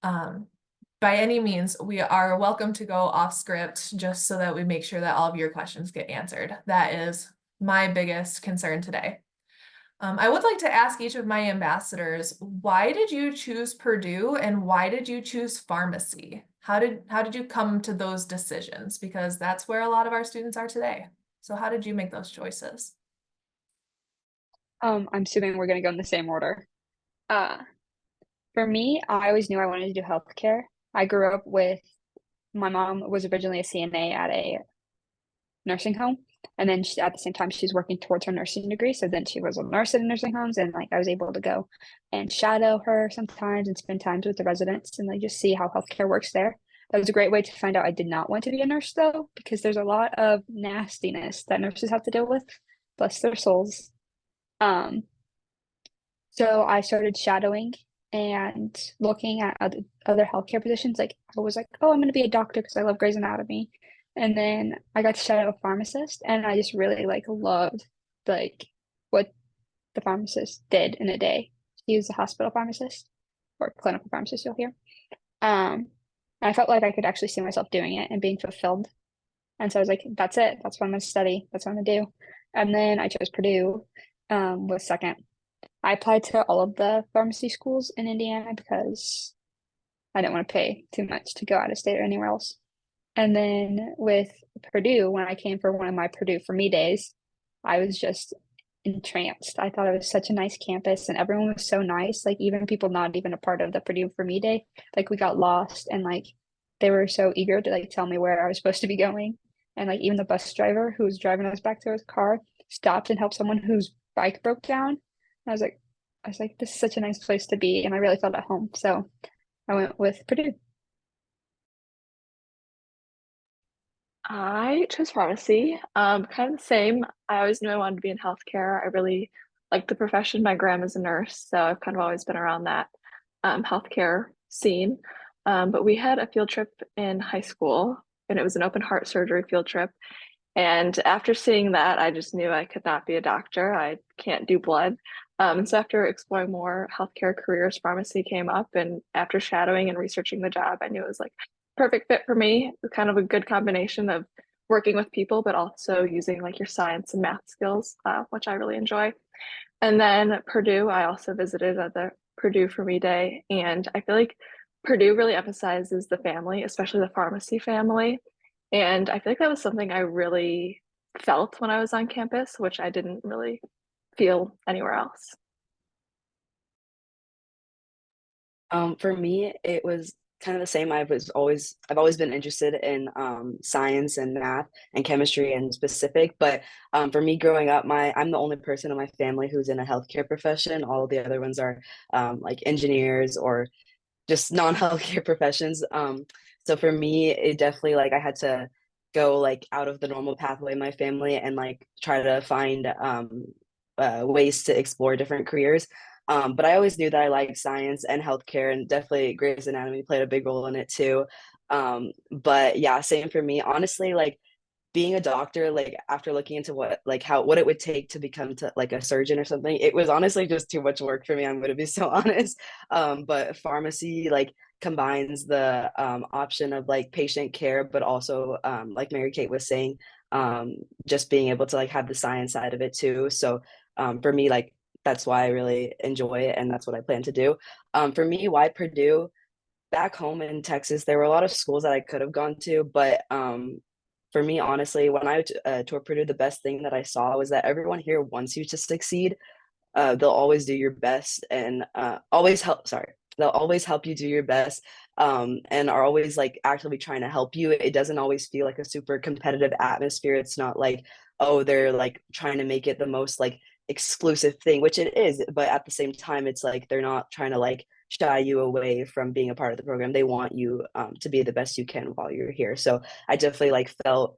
Um, by any means, we are welcome to go off script just so that we make sure that all of your questions get answered. That is my biggest concern today. I would like to ask each of my ambassadors, why did you choose Purdue and why did you choose pharmacy? How did you come to those decisions? Because that's where a lot of our students are today. So how did you make those choices? I'm assuming we're gonna go in the same order. Uh, for me, I always knew I wanted to do healthcare. I grew up with my mom was originally a CNA at a nursing home, and then at the same time she's working towards her nursing degree. So then she was a nurse in nursing homes, and like I was able to go and shadow her sometimes and spend times with the residents and like just see how healthcare works there. That was a great way to find out I did not want to be a nurse though, because there's a lot of nastiness that nurses have to deal with, bless their souls. Um, So I started shadowing and looking at other healthcare positions. Like I was like, oh, I'm going to be a doctor because I love Grey's Anatomy. And then I got to shadow a pharmacist, and I just really like loved like what the pharmacist did in a day. He was a hospital pharmacist or clinical pharmacist, you'll hear. Um, and I felt like I could actually see myself doing it and being fulfilled. And so I was like, that's it. That's what I'm going to study. That's what I'm going to do. And then I chose Purdue, was second. I applied to all of the pharmacy schools in Indiana because I didn't want to pay too much to go out of state or anywhere else. And then with Purdue, when I came for one of my Purdue for Me days, I was just entranced. I thought it was such a nice campus and everyone was so nice. Like even people not even a part of the Purdue for Me day, like we got lost and like they were so eager to like tell me where I was supposed to be going. And like even the bus driver who was driving us back to his car stopped and helped someone whose bike broke down. And I was like, this is such a nice place to be, and I really felt at home. So I went with Purdue. I chose pharmacy. Kind of the same. I always knew I wanted to be in healthcare. I really like the profession. My grandma's a nurse, so I've kind of always been around that healthcare scene. But we had a field trip in high school, and it was an open heart surgery field trip. And after seeing that, I just knew I could not be a doctor. I can't do blood. And so after exploring more healthcare careers, pharmacy came up. And after shadowing and researching the job, I knew it was like perfect fit for me. It was kind of a good combination of working with people, but also using like your science and math skills, which I really enjoy. And then Purdue, I also visited at the Purdue for Me Day. And I feel like Purdue really emphasizes the family, especially the pharmacy family. And I feel like that was something I really felt when I was on campus, which I didn't really feel anywhere else. For me, it was kind of the same. I've always been interested in science and math and chemistry in specific. But for me, growing up, I'm the only person in my family who's in a healthcare profession. All the other ones are like engineers or just non-healthcare professions. So for me, it definitely like I had to go like out of the normal pathway in my family and like try to find ways to explore different careers. But I always knew that I liked science and healthcare, and definitely Grey's Anatomy played a big role in it too. But yeah, same for me. Honestly, like being a doctor, like after looking into what it would take to become like a surgeon or something, it was honestly just too much work for me. I'm gonna be so honest. But pharmacy like combines the option of like patient care, but also like Mary Kate was saying, just being able to like have the science side of it too. So for me, like that's why I really enjoy it, and that's what I plan to do. For me, why Purdue? Back home in Texas, there were a lot of schools that I could have gone to, but for me, honestly, when I toured Purdue, the best thing that I saw was that everyone here wants you to succeed. They'll always do your best and always help. Sorry, they'll always help you do your best, and are always like actively trying to help you. It doesn't always feel like a super competitive atmosphere. It's not like, oh, they're like trying to make it the most like exclusive thing, which it is, but at the same time, it's like they're not trying to like shy you away from being a part of the program. They want you to be the best you can while you're here. So I definitely like felt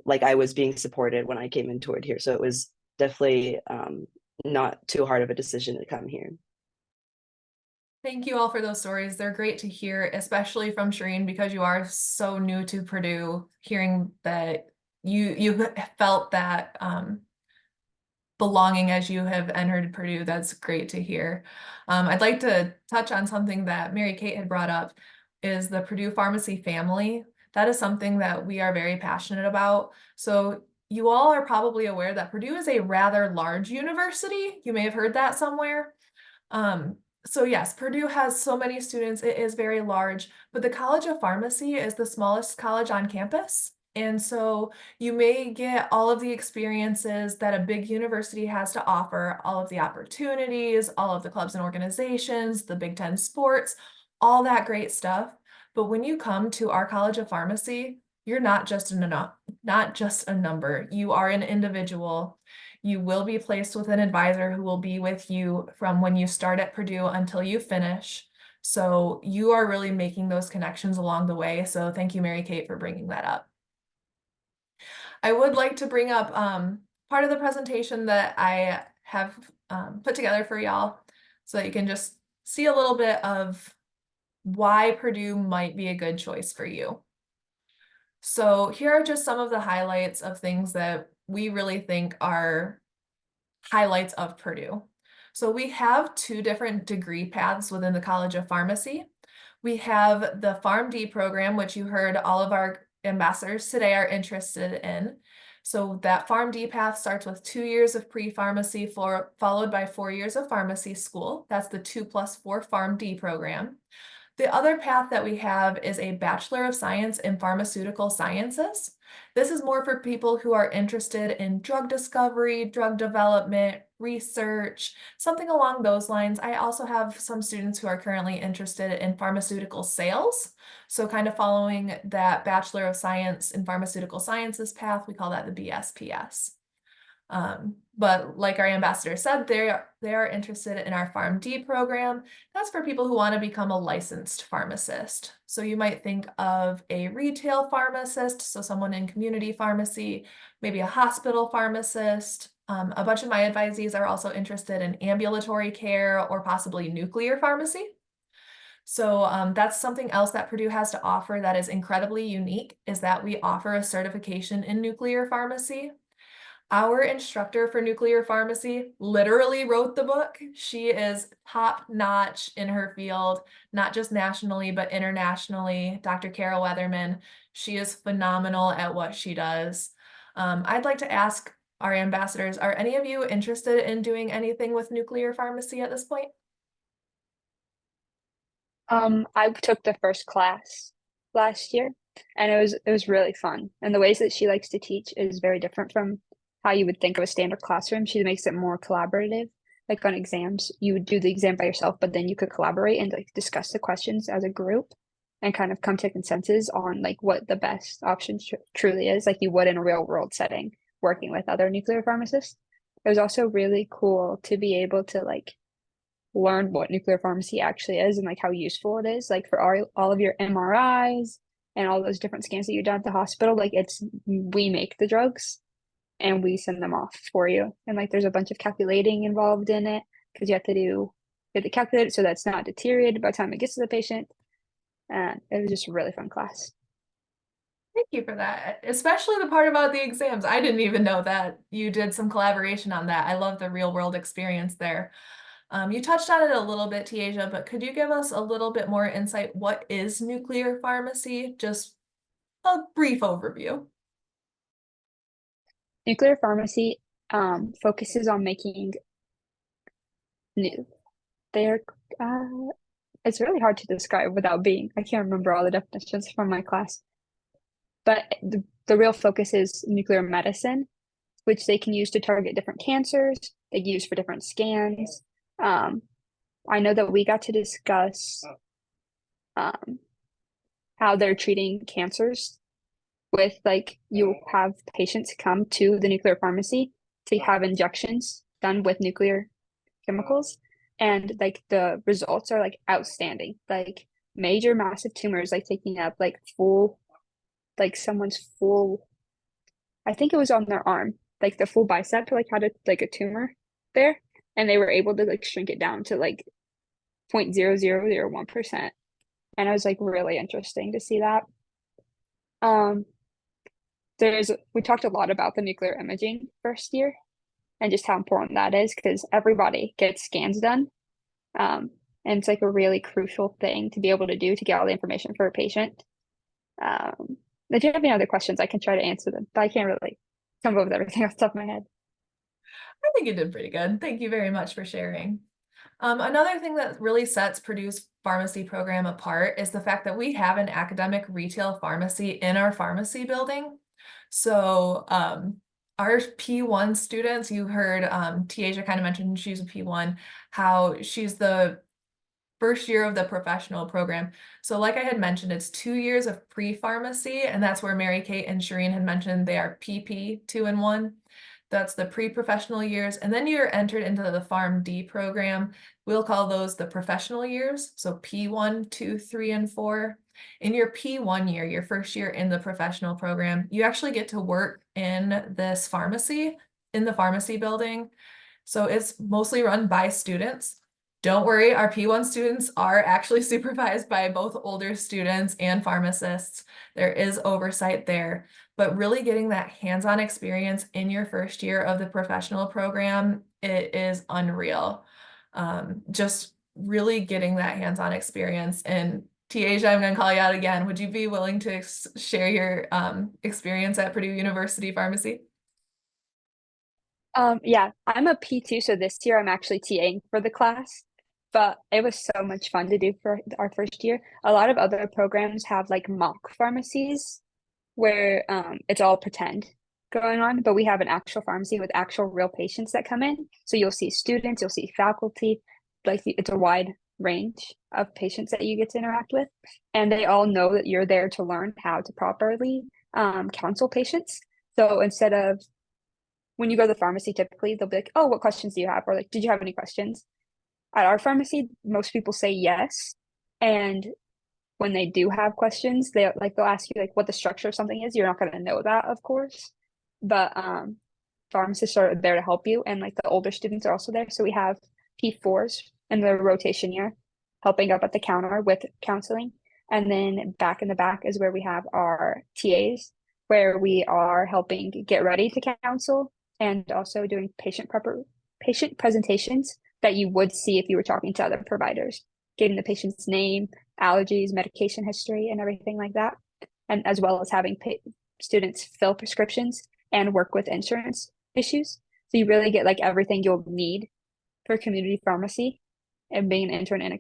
like I was being supported when I came in toward here. So it was definitely not too hard of a decision to come here. Thank you all for those stories. They're great to hear, especially from Shireen, because you are so new to Purdue, hearing that you felt that belonging as you have entered Purdue. That's great to hear. I'd like to touch on something that Mary Kate had brought up, is the Purdue Pharmacy family. That is something that we are very passionate about. So you all are probably aware that Purdue is a rather large university. You may have heard that somewhere. So yes, Purdue has so many students, it is very large, but the College of Pharmacy is the smallest college on campus. And so you may get all of the experiences that a big university has to offer, all of the opportunities, all of the clubs and organizations, the Big Ten sports, all that great stuff. But when you come to our College of Pharmacy, you're not just a number. You are an individual. You will be placed with an advisor who will be with you from when you start at Purdue until you finish. So you are really making those connections along the way. So thank you, Mary Kate, for bringing that up. I would like to bring up part of the presentation that I have put together for y'all so that you can just see a little bit of why Purdue might be a good choice for you. So here are just some of the highlights of things that we really think are highlights of Purdue. So we have two different degree paths within the College of Pharmacy. We have the PharmD program, which you heard all of our ambassadors today are interested in. So that PharmD path starts with 2 years of pre-pharmacy followed by 4 years of pharmacy school. That's the 2+4 PharmD program. The other path that we have is a Bachelor of Science in Pharmaceutical Sciences. This is more for people who are interested in drug discovery, drug development, research, something along those lines. I also have some students who are currently interested in pharmaceutical sales. So kind of following that Bachelor of Science in Pharmaceutical Sciences path, we call that the BSPS. But like our ambassador said, they are interested in our PharmD program. That's for people who want to become a licensed pharmacist. So you might think of a retail pharmacist, so someone in community pharmacy, maybe a hospital pharmacist. A bunch of my advisees are also interested in ambulatory care or possibly nuclear pharmacy. So that's something else that Purdue has to offer that is incredibly unique, is that we offer a certification in nuclear pharmacy. Our instructor for nuclear pharmacy literally wrote the book. She is top notch in her field, not just nationally, but internationally. Dr. Carol Weatherman, she is phenomenal at what she does. I'd like to ask our ambassadors, are any of you interested in doing anything with nuclear pharmacy at this point? I took the first class last year and it was really fun. And the ways that she likes to teach is very different from how you would think of a standard classroom. She makes it more collaborative. Like on exams, you would do the exam by yourself, but then you could collaborate and like discuss the questions as a group and kind of come to consensus on like what the best option truly is, like you would in a real world setting, working with other nuclear pharmacists. It was also really cool to be able to like learn what nuclear pharmacy actually is and like how useful it is, like for all of your MRIs and all those different scans that you done at the hospital. Like we make the drugs and we send them off for you. And like there's a bunch of calculating involved in it because you have to calculate it so that's not deteriorated by the time it gets to the patient. And it was just a really fun class. Thank you for that, especially the part about the exams. I didn't even know that you did some collaboration on that. I love the real world experience there. You touched on it a little bit, Tiaja, but could you give us a little bit more insight? What is nuclear pharmacy? Just a brief overview. Nuclear pharmacy focuses on making they're it's really hard to describe without being, I can't remember all the definitions from my class. But the real focus is nuclear medicine, which they can use to target different cancers. They can use for different scans. I know that we got to discuss how they're treating cancers with like you have patients come to the nuclear pharmacy to have injections done with nuclear chemicals, and like the results are like outstanding. Like major massive tumors like taking up like full, like someone's full, I think it was on their arm, like the full bicep like had like a tumor there, and they were able to like shrink it down to like 0.0001%. And it was like really interesting to see that. We talked a lot about the nuclear imaging first year, and just how important that is because everybody gets scans done. And it's like a really crucial thing to be able to do to get all the information for a patient. If you have any other questions, I can try to answer them, but I can't really come up with everything off the top of my head. I think you did pretty good. Thank you very much for sharing. Another thing that really sets Purdue's pharmacy program apart is the fact that we have an academic retail pharmacy in our pharmacy building. So our P1 students, you heard Tiaja kind of mentioned she's a P1, how she's the first year of the professional program. So like I had mentioned, it's 2 years of pre-pharmacy, and that's where Mary Kate and Shireen had mentioned they are PP 2 and 1. That's the pre-professional years. And then you're entered into the PharmD program. We'll call those the professional years. So P1, 2, 3, and 4. In your P1 year, your first year in the professional program, you actually get to work in this pharmacy, in the pharmacy building. So it's mostly run by students. Don't worry, our P1 students are actually supervised by both older students and pharmacists. There is oversight there, but really getting that hands-on experience in your first year of the professional program, it is unreal. Just really getting that hands-on experience. And Tiaja, I'm gonna call you out again. Would you be willing to share your experience at Purdue University Pharmacy? Yeah, I'm a P2, so this year I'm actually TAing for the class, but it was so much fun to do for our first year. A lot of other programs have like mock pharmacies where it's all pretend going on, but we have an actual pharmacy with actual real patients that come in. So you'll see students, you'll see faculty, like it's a wide range of patients that you get to interact with, and they all know that you're there to learn how to properly counsel patients. So instead of when you go to the pharmacy, typically they'll be like, "Oh, what questions do you have?" Or like, "Did you have any questions?" At our pharmacy, most people say yes, and when they do have questions, they'll ask you like what the structure of something is. You're not going to know that, of course, but pharmacists are there to help you, and like the older students are also there. So we have P4s in the rotation year, helping up at the counter with counseling, and then back in the back is where we have our TAs, where we are helping get ready to counsel and also doing patient presentations that you would see if you were talking to other providers, getting the patient's name, allergies, medication history, and everything like that. And as well as having students fill prescriptions and work with insurance issues. So you really get like everything you'll need for community pharmacy and being an intern in a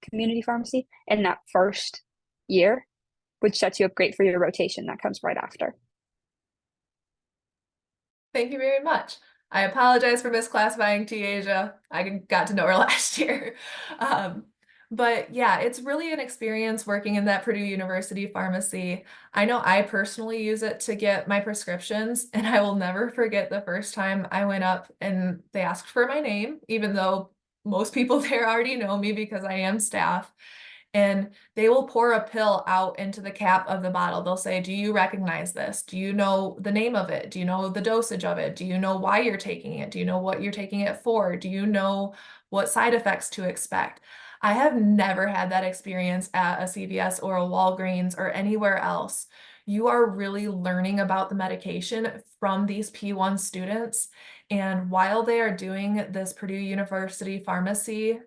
community pharmacy in that first year, which sets you up great for your rotation that comes right after. Thank you very much. I apologize for misclassifying Tiaja. I got to know her last year. But yeah, it's really an experience working in that Purdue University pharmacy. I know I personally use it to get my prescriptions, and I will never forget the first time I went up and they asked for my name, even though most people there already know me because I am staff. And they will pour a pill out into the cap of the bottle. They'll say, "Do you recognize this? Do you know the name of it? Do you know the dosage of it? Do you know why you're taking it? Do you know what you're taking it for? Do you know what side effects to expect?" I have never had that experience at a CVS or a Walgreens or anywhere else. You are really learning about the medication from these P1 students. And while they are doing this Purdue University pharmacy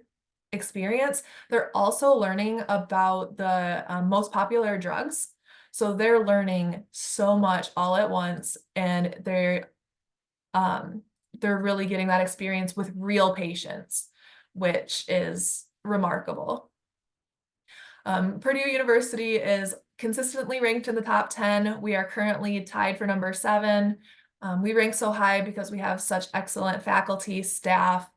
experience, they're also learning about the most popular drugs. So they're learning so much all at once, and they're really getting that experience with real patients, which is remarkable. Purdue University is consistently ranked in the top 10. We are currently tied for number 7. We rank so high because we have such excellent faculty, staff.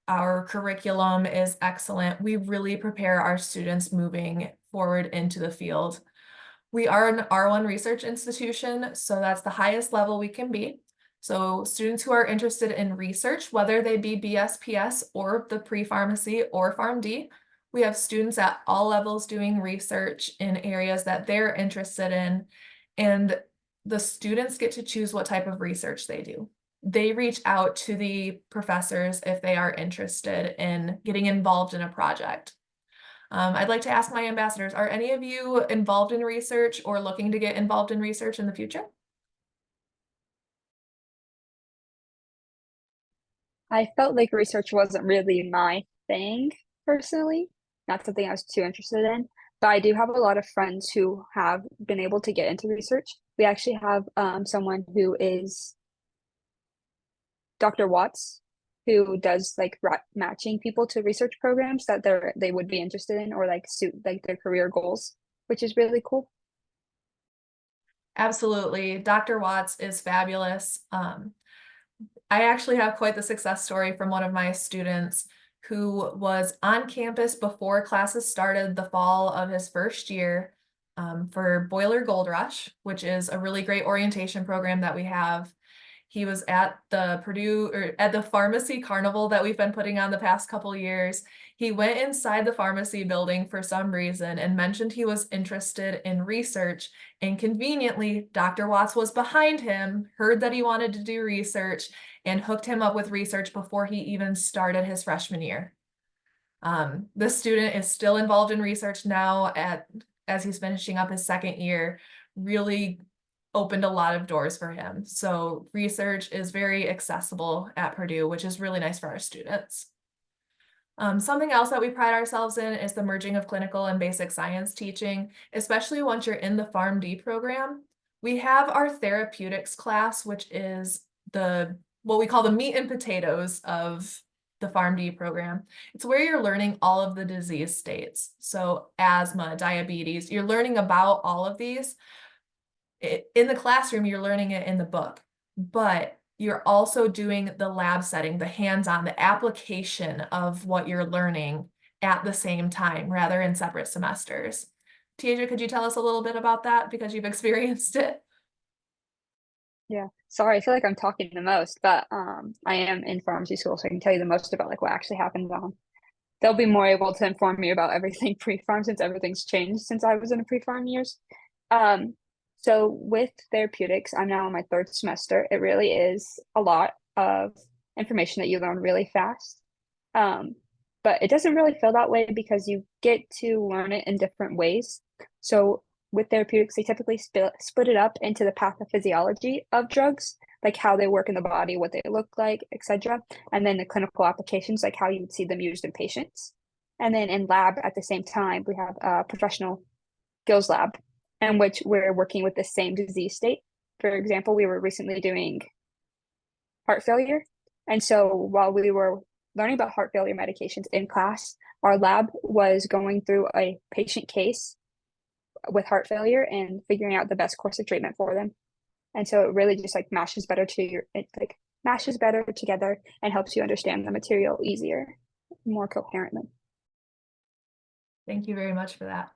Our curriculum is excellent. We really prepare our students moving forward into the field. We are an R1 research institution, so that's the highest level we can be. So students who are interested in research, whether they be BSPS or the pre-pharmacy or PharmD, we have students at all levels doing research in areas that they're interested in, and the students get to choose what type of research they do. They reach out to the professors if they are interested in getting involved in a project. I'd like to ask my ambassadors, are any of you involved in research or looking to get involved in research in the future? I felt like research wasn't really my thing personally, not something I was too interested in. But I do have a lot of friends who have been able to get into research. We actually have someone who is Dr. Watts, who does like matching people to research programs that they would be interested in or like suit like their career goals, which is really cool. Absolutely. Dr. Watts is fabulous. I actually have quite the success story from one of my students who was on campus before classes started the fall of his first year for Boiler Gold Rush, which is a really great orientation program that we have. He was at the Purdue or at the pharmacy carnival that we've been putting on the past couple years. He went inside the pharmacy building for some reason and mentioned he was interested in research. And conveniently, Dr. Watts was behind him, heard that he wanted to do research, and hooked him up with research before he even started his freshman year. This student is still involved in research now as he's finishing up his second year, really opened a lot of doors for him. So research is very accessible at Purdue, which is really nice for our students. Something else that we pride ourselves in is the merging of clinical and basic science teaching, especially once you're in the PharmD program. We have our therapeutics class, which is what we call the meat and potatoes of the PharmD program. It's where you're learning all of the disease states. So asthma, diabetes, you're learning about all of these. In the classroom, you're learning it in the book, but you're also doing the lab setting, the hands-on, the application of what you're learning at the same time, rather in separate semesters. Tiaja, could you tell us a little bit about that because you've experienced it? Yeah. Sorry, I feel like I'm talking the most, but I am in pharmacy school, so I can tell you the most about like what actually happens on. They'll be more able to inform me about everything pre-pharm since everything's changed since I was in the pre-pharm years. Um, so with therapeutics, I'm now in my third semester. It really is a lot of information that you learn really fast. But it doesn't really feel that way because you get to learn it in different ways. So with therapeutics, they typically split it up into the pathophysiology of drugs, like how they work in the body, what they look like, etc. And then the clinical applications, like how you would see them used in patients. And then in lab at the same time, we have a professional skills lab in which we're working with the same disease state. For example, we were recently doing heart failure. And so while we were learning about heart failure medications in class, our lab was going through a patient case with heart failure and figuring out the best course of treatment for them. And so it really just like mashes better together and helps you understand the material easier, more coherently. Thank you very much for that.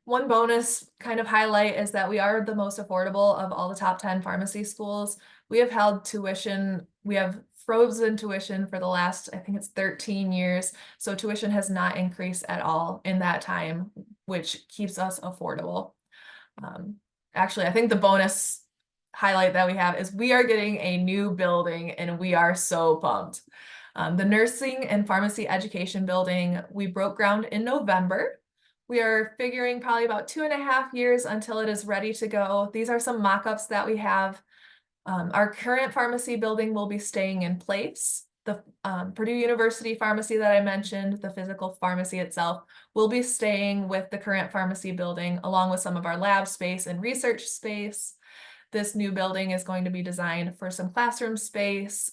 One bonus kind of highlight is that we are the most affordable of all the top 10 pharmacy schools. We have held tuition, we have frozen tuition for the last, I think it's 13 years. So tuition has not increased at all in that time, which keeps us affordable. Actually, I think the bonus highlight that we have is we are getting a new building and we are so pumped. The nursing and pharmacy education building, we broke ground in November. We are figuring probably about 2.5 years until it is ready to go. These are some mock-ups that we have. Our current pharmacy building will be staying in place. The Purdue University pharmacy that I mentioned, the physical pharmacy itself, will be staying with the current pharmacy building along with some of our lab space and research space. This new building is going to be designed for some classroom space,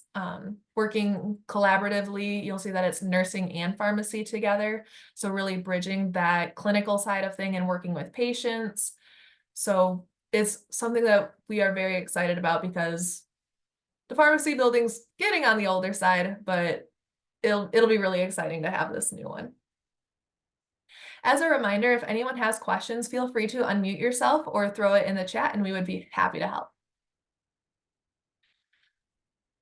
working collaboratively. You'll see that it's nursing and pharmacy together. So really bridging that clinical side of thing and working with patients. So it's something that we are very excited about because the pharmacy building's getting on the older side, but it'll be really exciting to have this new one. As a reminder, if anyone has questions, feel free to unmute yourself or throw it in the chat and we would be happy to help.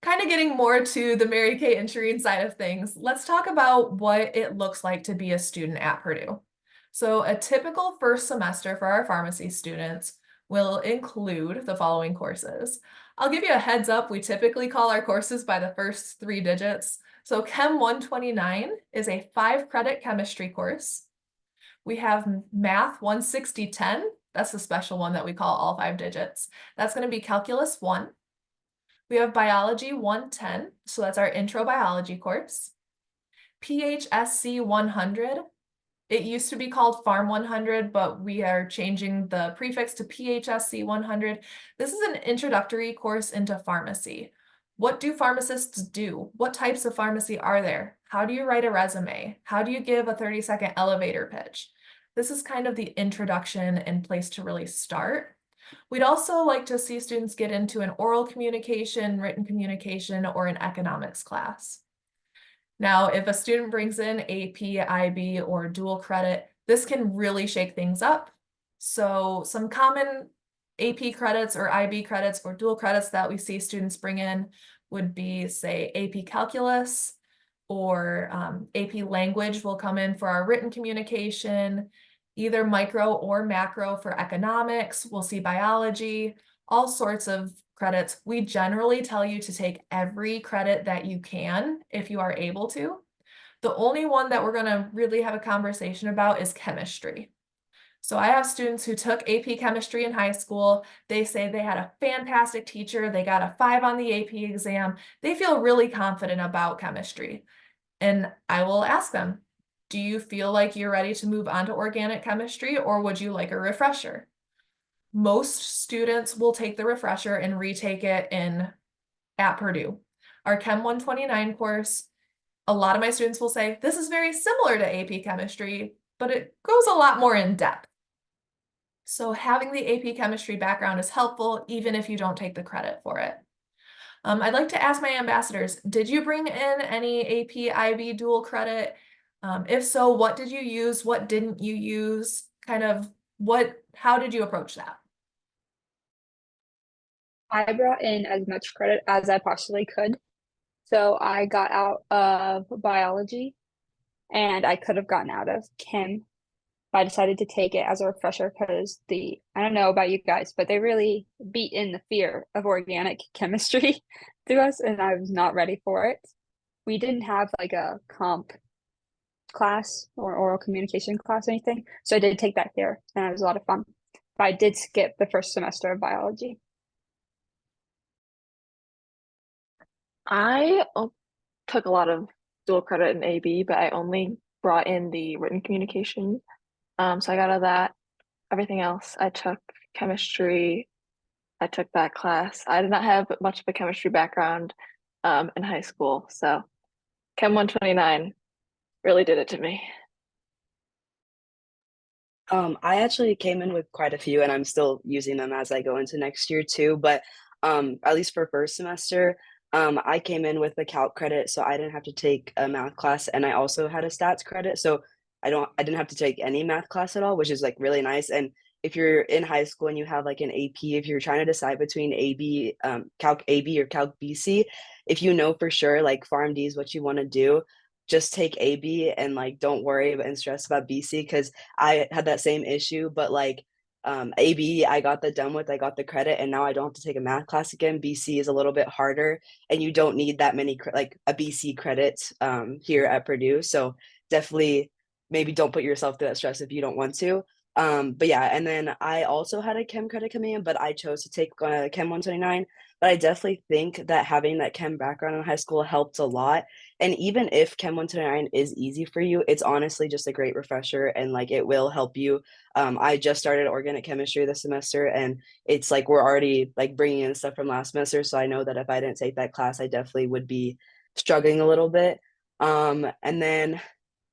Kind of getting more to the Mary Kay and Shireen side of things, let's talk about what it looks like to be a student at Purdue. So a typical first semester for our pharmacy students will include the following courses. I'll give you a heads up, we typically call our courses by the first 3 digits. So Chem 129 is a 5-credit chemistry course. We have Math 16010, that's the special one that we call all 5 digits. That's going to be Calculus 1. We have Biology 110, so that's our intro biology course. PHSC 100. It used to be called Farm 100, but we are changing the prefix to PHSC 100. This is an introductory course into pharmacy. What do pharmacists do? What types of pharmacy are there? How do you write a resume? How do you give a 30-second elevator pitch? This is kind of the introduction and place to really start. We'd also like to see students get into an oral communication, written communication, or an economics class. Now, if a student brings in AP, IB, or dual credit, this can really shake things up. So some common AP credits or IB credits or dual credits that we see students bring in would be, say, AP Calculus or AP Language will come in for our written communication, either micro or macro for economics. We'll see biology, all sorts of credits. We generally tell you to take every credit that you can if you are able to. The only one that we're going to really have a conversation about is chemistry. So I have students who took AP chemistry in high school. They say they had a fantastic teacher. They got a 5 on the AP exam. They feel really confident about chemistry. And I will ask them, do you feel like you're ready to move on to organic chemistry, or would you like a refresher? Most students will take the refresher and retake it at Purdue. Our Chem 129 course, a lot of my students will say, this is very similar to AP chemistry, but it goes a lot more in depth. So having the AP chemistry background is helpful, even if you don't take the credit for it. I'd like to ask my ambassadors, did you bring in any AP IB dual credit? If so, what did you use? What didn't you use? How did you approach that? I brought in as much credit as I possibly could. So I got out of biology and I could have gotten out of chem. But I decided to take it as a refresher because I don't know about you guys, but they really beat in the fear of organic chemistry to us, and I was not ready for it. We didn't have like a comp class or oral communication class or anything, so I did take that here, and it was a lot of fun. But I did skip the first semester of biology. I took a lot of dual credit in AB, but I only brought in the written communication. So I got out of that. Everything else, I took chemistry. I took that class. I did not have much of a chemistry background in high school, so Chem 129 really did it to me. I actually came in with quite a few, and I'm still using them as I go into next year too. But at least for first semester, I came in with a calc credit, so I didn't have to take a math class, and I also had a stats credit, so I didn't have to take any math class at all, which is like really nice. And if you're in high school and you have like an AP, if you're trying to decide between AB, Calc AB or Calc BC, if you know for sure like PharmD is what you want to do, just take AB and like don't worry and stress about BC, because I had that same issue, but like AB, I got that done with, I got the credit, and now I don't have to take a math class again. BC is a little bit harder, and you don't need that many like a BC credit here at Purdue. So definitely maybe don't put yourself through that stress if you don't want to. But yeah, and then I also had a chem credit coming in, but I chose to take Chem 129. But I definitely think that having that chem background in high school helped a lot. And even if Chem 129 is easy for you, it's honestly just a great refresher, and like it will help you. I just started organic chemistry this semester, and it's like we're already like bringing in stuff from last semester. So I know that if I didn't take that class, I definitely would be struggling a little bit. And then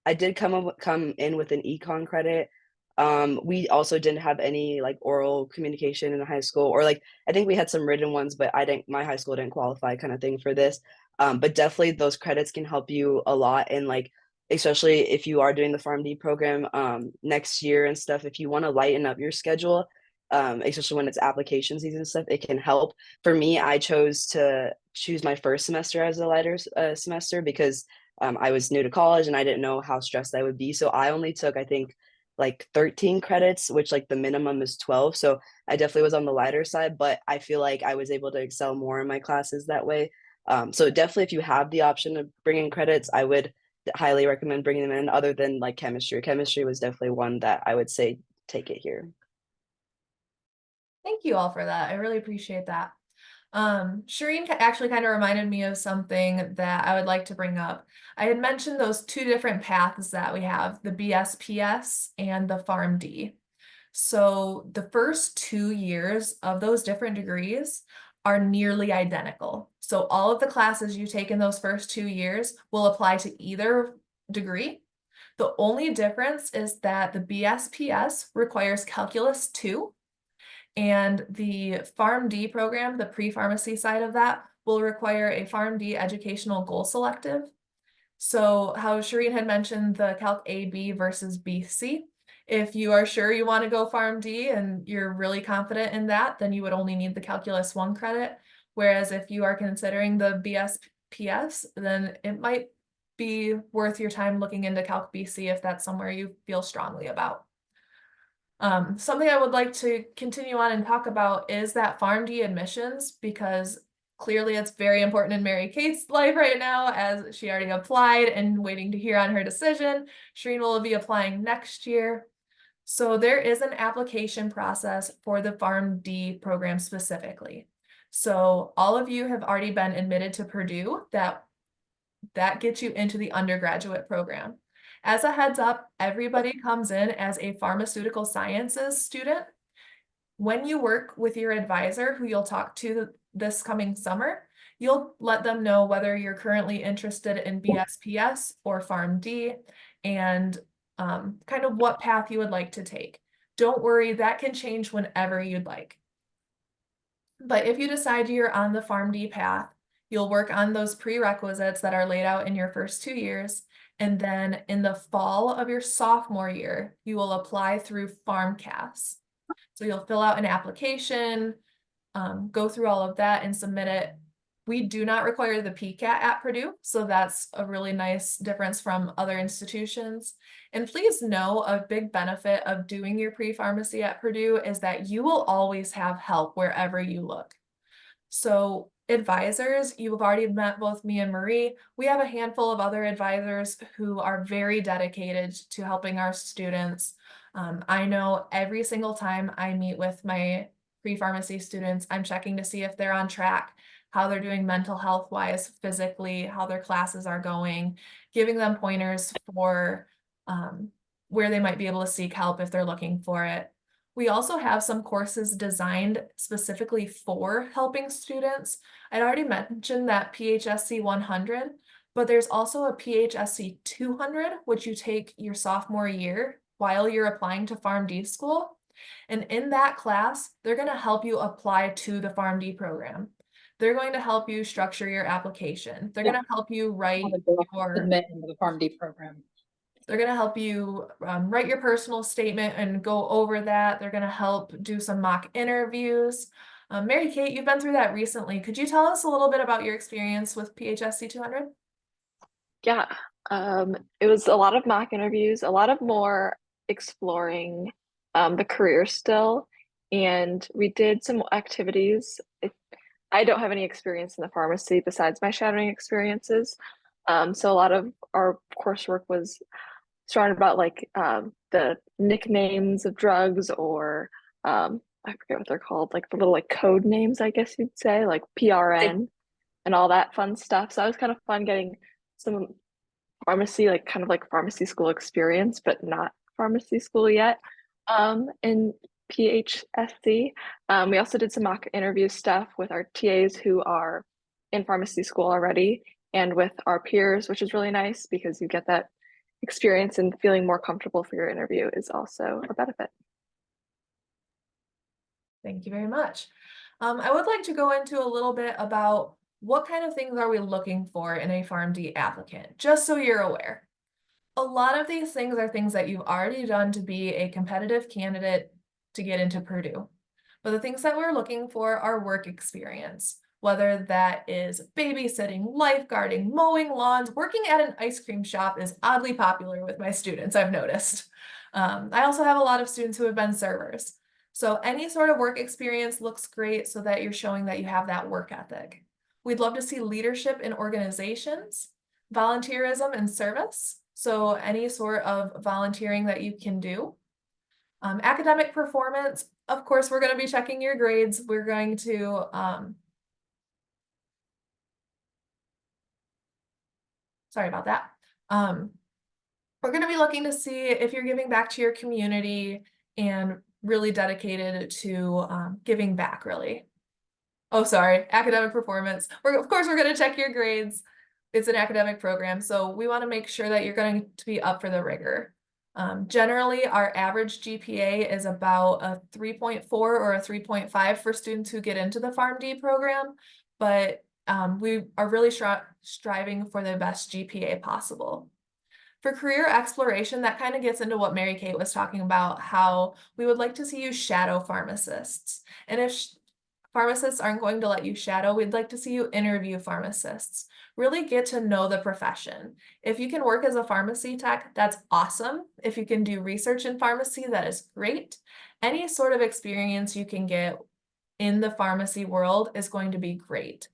I did come in with an econ credit. We also didn't have any like oral communication in the high school, or like I think we had some written ones, but my high school didn't qualify kind of thing for this. But definitely those credits can help you a lot, and like especially if you are doing the PharmD program next year and stuff, if you want to lighten up your schedule, especially when it's application season and stuff, it can help. For me, I chose to choose my first semester as a lighter semester because I was new to college and I didn't know how stressed I would be. So I only took, I think, like 13 credits, which like the minimum is 12. So I definitely was on the lighter side, but I feel like I was able to excel more in my classes that way. So definitely, if you have the option of bringing credits, I would highly recommend bringing them in, other than like chemistry. Chemistry was definitely one that I would say take it here. Thank you all for that. I really appreciate that. Shireen actually kind of reminded me of something that I would like to bring up. I had mentioned those two different paths that we have, the BSPS and the PharmD. So the first 2 years of those different degrees are nearly identical. So all of the classes you take in those first 2 years will apply to either degree. The only difference is that the BSPS requires Calculus 2, and the PharmD program, the pre-pharmacy side of that, will require a PharmD educational goal selective. So how Shireen had mentioned the Calc AB versus BC, if you are sure you want to go PharmD and you're really confident in that, then you would only need the Calculus 1 credit. Whereas if you are considering the BSPS, then it might be worth your time looking into Calc BC if that's somewhere you feel strongly about. Something I would like to continue on and talk about is that PharmD admissions, because clearly it's very important in Mary Kate's life right now, as she already applied and waiting to hear on her decision. Shireen will be applying next year. So there is an application process for the PharmD program specifically. So all of you have already been admitted to Purdue. That gets you into the undergraduate program. As a heads up, everybody comes in as a pharmaceutical sciences student. When you work with your advisor, who you'll talk to this coming summer, you'll let them know whether you're currently interested in BSPS or PharmD and kind of what path you would like to take. Don't worry, that can change whenever you'd like. But if you decide you're on the PharmD path, you'll work on those prerequisites that are laid out in your first 2 years. And then in the fall of your sophomore year, you will apply through PharmCAS. So you'll fill out an application, go through all of that and submit it. We do not require the PCAT at Purdue, so that's a really nice difference from other institutions. And please know a big benefit of doing your pre-pharmacy at Purdue is that you will always have help wherever you look. So advisors, you've already met both me and Marie. We have a handful of other advisors who are very dedicated to helping our students. I know every single time I meet with my pre-pharmacy students, I'm checking to see if they're on track, how they're doing mental health wise, physically, how their classes are going, giving them pointers for where they might be able to seek help if they're looking for it. We also have some courses designed specifically for helping students. I'd already mentioned that PHSC 100, but there's also a PHSC 200, which you take your sophomore year while you're applying to PharmD school. And in that class, they're going to help you apply to the PharmD program. They're going to help you structure your application. They're going to help you write admit into the PharmD program. They're going to help you write your personal statement and go over that. They're going to help do some mock interviews. Mary Kate, you've been through that recently. Could you tell us a little bit about your experience with PHSC 200? Yeah, it was a lot of mock interviews, a lot of more exploring the career still, and we did some activities. I don't have any experience in the pharmacy besides my shadowing experiences, so a lot of our coursework was surrounded about like the nicknames of drugs, or I forget what they're called, like the little like code names, I guess you'd say, like PRN and all that fun stuff. So that was kind of fun getting some pharmacy, like kind of like pharmacy school experience, but not pharmacy school yet. In PHSC, we also did some mock interview stuff with our TAs who are in pharmacy school already, and with our peers, which is really nice because you get that experience, and feeling more comfortable for your interview is also a benefit. Thank you very much. I would like to go into a little bit about what kind of things are we looking for in a PharmD applicant, just so you're aware. A lot of these things are things that you've already done to be a competitive candidate to get into Purdue. But the things that we're looking for are work experience, whether that is babysitting, lifeguarding, mowing lawns. Working at an ice cream shop is oddly popular with my students, I've noticed. I also have a lot of students who have been servers. So any sort of work experience looks great so that you're showing that you have that work ethic. We'd love to see leadership in organizations, volunteerism and service. So any sort of volunteering that you can do. Academic performance, of course, we're going to be checking your grades. We're going to Sorry about that. We're going to be looking to see if you're giving back to your community and really dedicated to giving back, really. Oh, sorry, academic performance. Of course, we're going to check your grades. It's an academic program, so we want to make sure that you're going to be up for the rigor. Generally, our average GPA is about a 3.4 or a 3.5 for students who get into the PharmD program, but we are really striving for the best GPA possible. For career exploration, that kind of gets into what Mary Kate was talking about, how we would like to see you shadow pharmacists. And if pharmacists aren't going to let you shadow, we'd like to see you interview pharmacists. Really get to know the profession. If you can work as a pharmacy tech, that's awesome. If you can do research in pharmacy, that is great. Any sort of experience you can get in the pharmacy world is going to be great.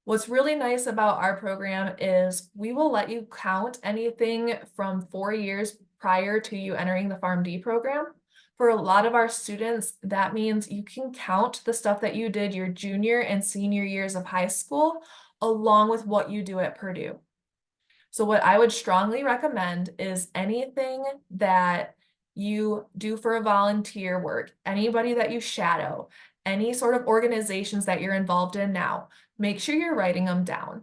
What's really nice about our program is we will let you count anything from 4 years prior to you entering the PharmD program. For a lot of our students, that means you can count the stuff that you did your junior and senior years of high school, along with what you do at Purdue. So what I would strongly recommend is anything that you do for a volunteer work, anybody that you shadow, any sort of organizations that you're involved in now, make sure you're writing them down.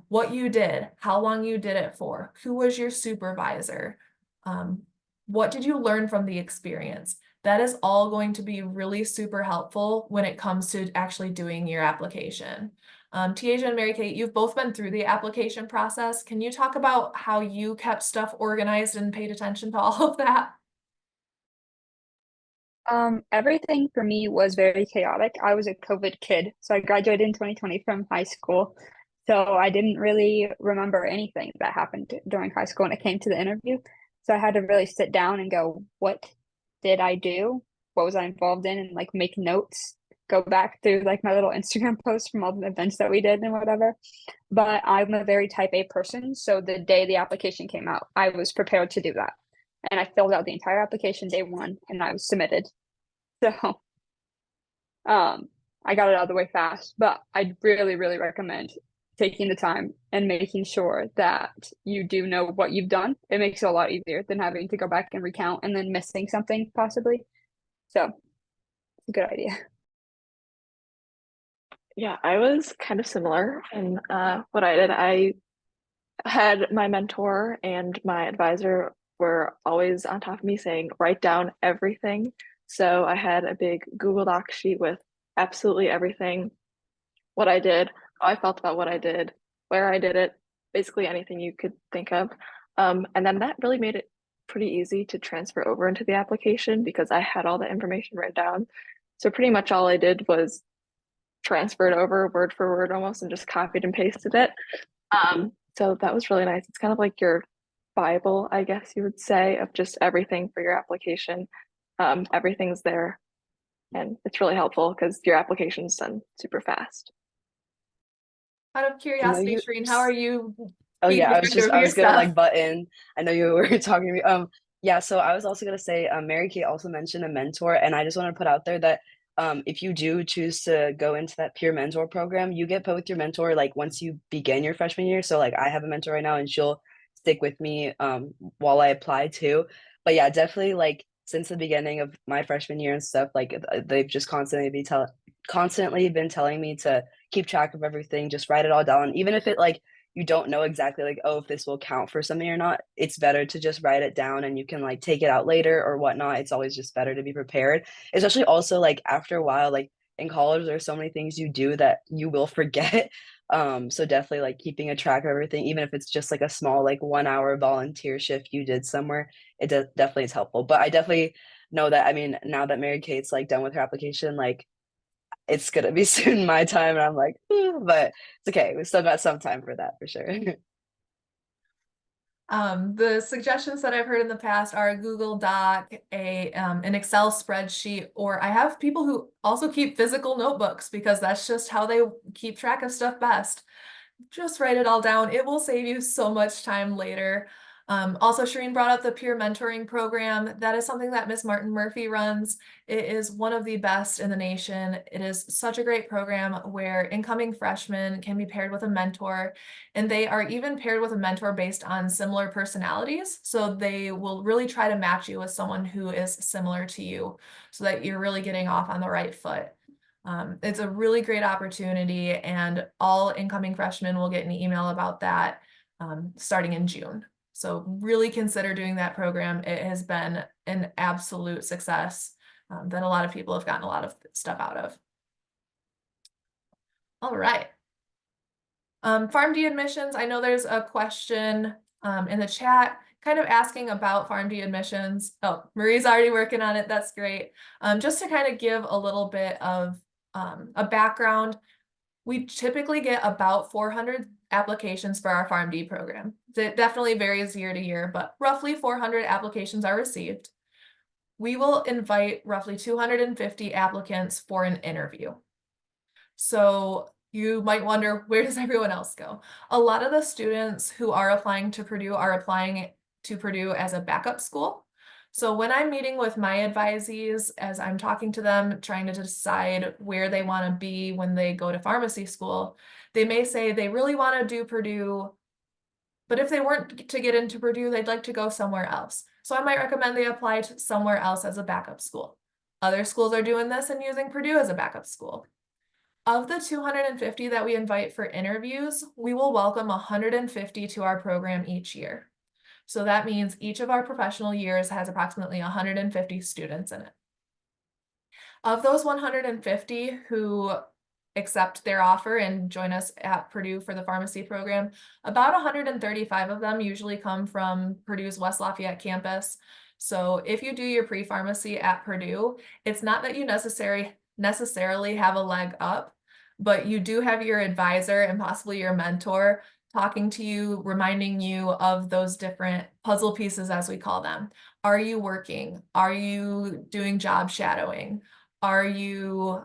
What you did, how long you did it for, who was your supervisor, what did you learn from the experience? That is all going to be really super helpful when it comes to actually doing your application. Tiaja and Mary Kate, you've both been through the application process. Can you talk about how you kept stuff organized and paid attention to all of that? Everything for me was very chaotic. I was a COVID kid, so I graduated in 2020 from high school. So I didn't really remember anything that happened during high school when it came to the interview. So I had to really sit down and go, what did I do? What was I involved in? And like make notes, go back through like my little Instagram posts from all the events that we did and whatever. But I'm a very type A person. So the day the application came out, I was prepared to do that. And I filled out the entire application day one and I was submitted. So I got it out of the way fast, but I'd really, really recommend taking the time and making sure that you do know what you've done. It makes it a lot easier than having to go back and recount and then missing something possibly. So it's a good idea. Yeah, I was kind of similar in what I did. I had my mentor and my advisor were always on top of me saying, write down everything. So I had a big Google Doc sheet with absolutely everything, what I did, how I felt about what I did, where I did it, basically anything you could think of. And then that really made it pretty easy to transfer over into the application because I had all the information written down. So pretty much all I did was transfer it over word for word almost and just copied and pasted it. So that was really nice. It's kind of like your Bible, I guess you would say, of just everything for your application. Everything's there, and it's really helpful because your application's done super fast. Out of curiosity, Shereen, how are you? Oh being yeah, I protective of was your gonna like stuff? butt in. I know you were talking to me. Yeah, so I was also gonna say, Mary Kate also mentioned a mentor, and I just want to put out there that if you do choose to go into that peer mentor program, you get put with your mentor like once you begin your freshman year. So like I have a mentor right now, and she'll stick with me while I apply too. But yeah, definitely like since the beginning of my freshman year and stuff, like they've just constantly been telling me to keep track of everything, just write it all down, even if it like you don't know exactly like, oh, if this will count for something or not, it's better to just write it down and you can like take it out later or whatnot. It's always just better to be prepared, especially also like after a while, like in college there's so many things you do that you will forget. So definitely like keeping a track of everything, even if it's just like a small like 1 hour volunteer shift you did somewhere, definitely is helpful. But I definitely know that, I mean, now that Mary Kate's like done with her application, like it's gonna be soon my time and I'm like, but it's okay, we still got some time for that for sure. The suggestions that I've heard in the past are a Google Doc, an Excel spreadsheet, or I have people who also keep physical notebooks because that's just how they keep track of stuff best. Just write it all down. It will save you so much time later. Also, Shireen brought up the peer mentoring program. That is something that Miss Martin Murphy runs. It is one of the best in the nation. It is such a great program where incoming freshmen can be paired with a mentor, and they are even paired with a mentor based on similar personalities. So they will really try to match you with someone who is similar to you so that you're really getting off on the right foot. It's a really great opportunity, and all incoming freshmen will get an email about that starting in June. So really consider doing that program. It has been an absolute success that a lot of people have gotten a lot of stuff out of. All right. PharmD admissions, I know there's a question in the chat kind of asking about PharmD admissions. Oh, Marie's already working on it. That's great. Just to kind of give a little bit of a background, we typically get about 400 applications for our PharmD program. It definitely varies year to year, but roughly 400 applications are received. We will invite roughly 250 applicants for an interview. So you might wonder, where does everyone else go? A lot of the students who are applying to Purdue are applying to Purdue as a backup school. So when I'm meeting with my advisees, as I'm talking to them, trying to decide where they want to be when they go to pharmacy school, they may say they really want to do Purdue, but if they weren't to get into Purdue, they'd like to go somewhere else. So I might recommend they apply to somewhere else as a backup school. Other schools are doing this and using Purdue as a backup school. Of the 250 that we invite for interviews, we will welcome 150 to our program each year. So that means each of our professional years has approximately 150 students in it. Of those 150 who accept their offer and join us at Purdue for the pharmacy program, about 135 of them usually come from Purdue's West Lafayette campus. So if you do your pre-pharmacy at Purdue, it's not that you necessarily have a leg up, but you do have your advisor and possibly your mentor talking to you, reminding you of those different puzzle pieces, as we call them. Are you working? Are you doing job shadowing? Are you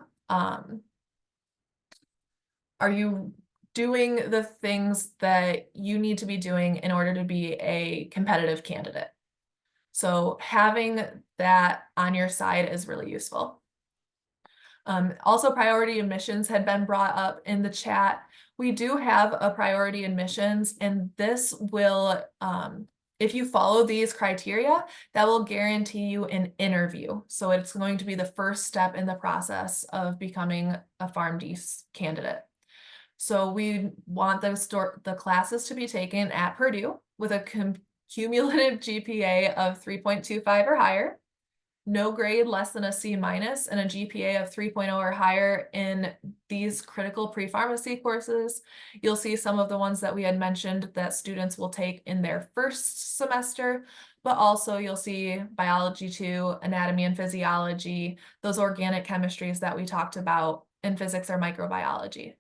doing the things that you need to be doing in order to be a competitive candidate? So having that on your side is really useful. Also, priority admissions had been brought up in the chat. We do have a priority admissions, and this will, if you follow these criteria, that will guarantee you an interview. So it's going to be the first step in the process of becoming a PharmD candidate. So we want the classes to be taken at Purdue with a cumulative GPA of 3.25 or higher, no grade less than a C minus, and a GPA of 3.0 or higher in these critical pre-pharmacy courses. You'll see some of the ones that we had mentioned that students will take in their first semester, but also you'll see biology 2, anatomy and physiology, those organic chemistries that we talked about, and physics or microbiology.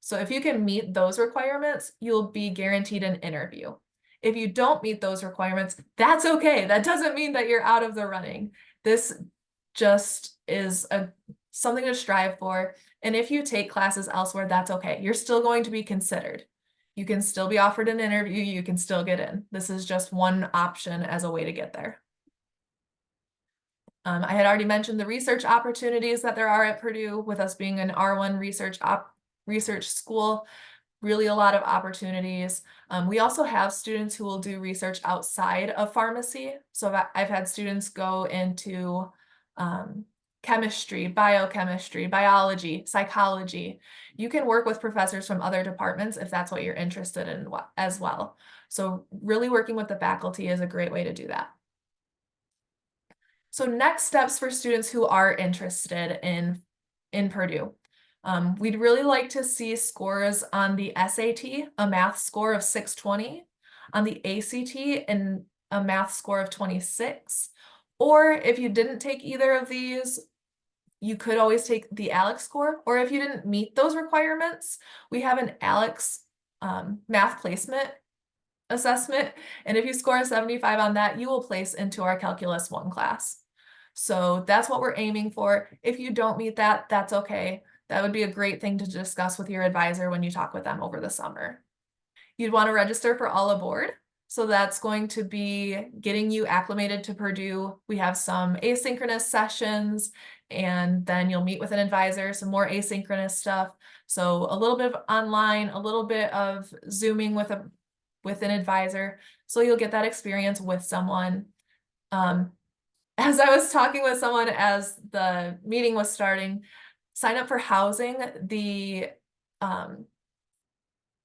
So if you can meet those requirements, you'll be guaranteed an interview. If you don't meet those requirements, that's okay. That doesn't mean that you're out of the running. This just is something to strive for. And if you take classes elsewhere, that's okay. You're still going to be considered. You can still be offered an interview. You can still get in. This is just one option as a way to get there. I had already mentioned the research opportunities that there are at Purdue, with us being an R1 research school. Really a lot of opportunities. We also have students who will do research outside of pharmacy. So I've had students go into chemistry, biochemistry, biology, psychology. You can work with professors from other departments if that's what you're interested in as well. So really working with the faculty is a great way to do that. So next steps for students who are interested in Purdue. We'd really like to see scores on the SAT, a math score of 620, on the ACT, and a math score of 26. Or if you didn't take either of these, you could always take the ALEX score. Or if you didn't meet those requirements, we have an ALEX math placement assessment. And if you score a 75 on that, you will place into our Calculus 1 class. So that's what we're aiming for. If you don't meet that, that's okay. That would be a great thing to discuss with your advisor when you talk with them over the summer. You'd want to register for All Aboard. So that's going to be getting you acclimated to Purdue. We have some asynchronous sessions, and then you'll meet with an advisor, some more asynchronous stuff. So a little bit of online, a little bit of Zooming with an advisor. So you'll get that experience with someone. As I was talking with someone as the meeting was starting, sign up for housing.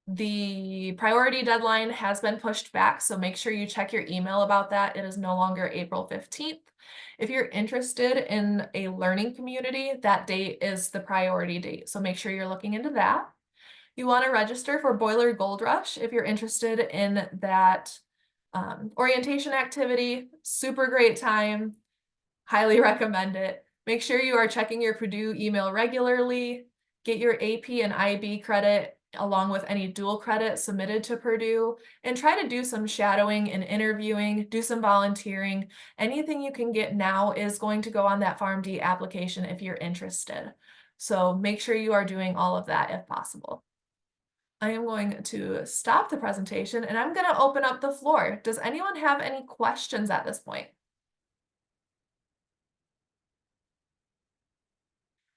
The priority deadline has been pushed back, so make sure you check your email about that. It is no longer April 15th. If you're interested in a learning community, that date is the priority date, so make sure you're looking into that. You want to register for Boiler Gold Rush if you're interested in that orientation activity. Super great time. Highly recommend it. Make sure you are checking your Purdue email regularly. Get your AP and IB credit along with any dual credit submitted to Purdue, and try to do some shadowing and interviewing, do some volunteering. Anything you can get now is going to go on that PharmD application if you're interested. So make sure you are doing all of that if possible. I am going to stop the presentation and I'm going to open up the floor. Does anyone have any questions at this point?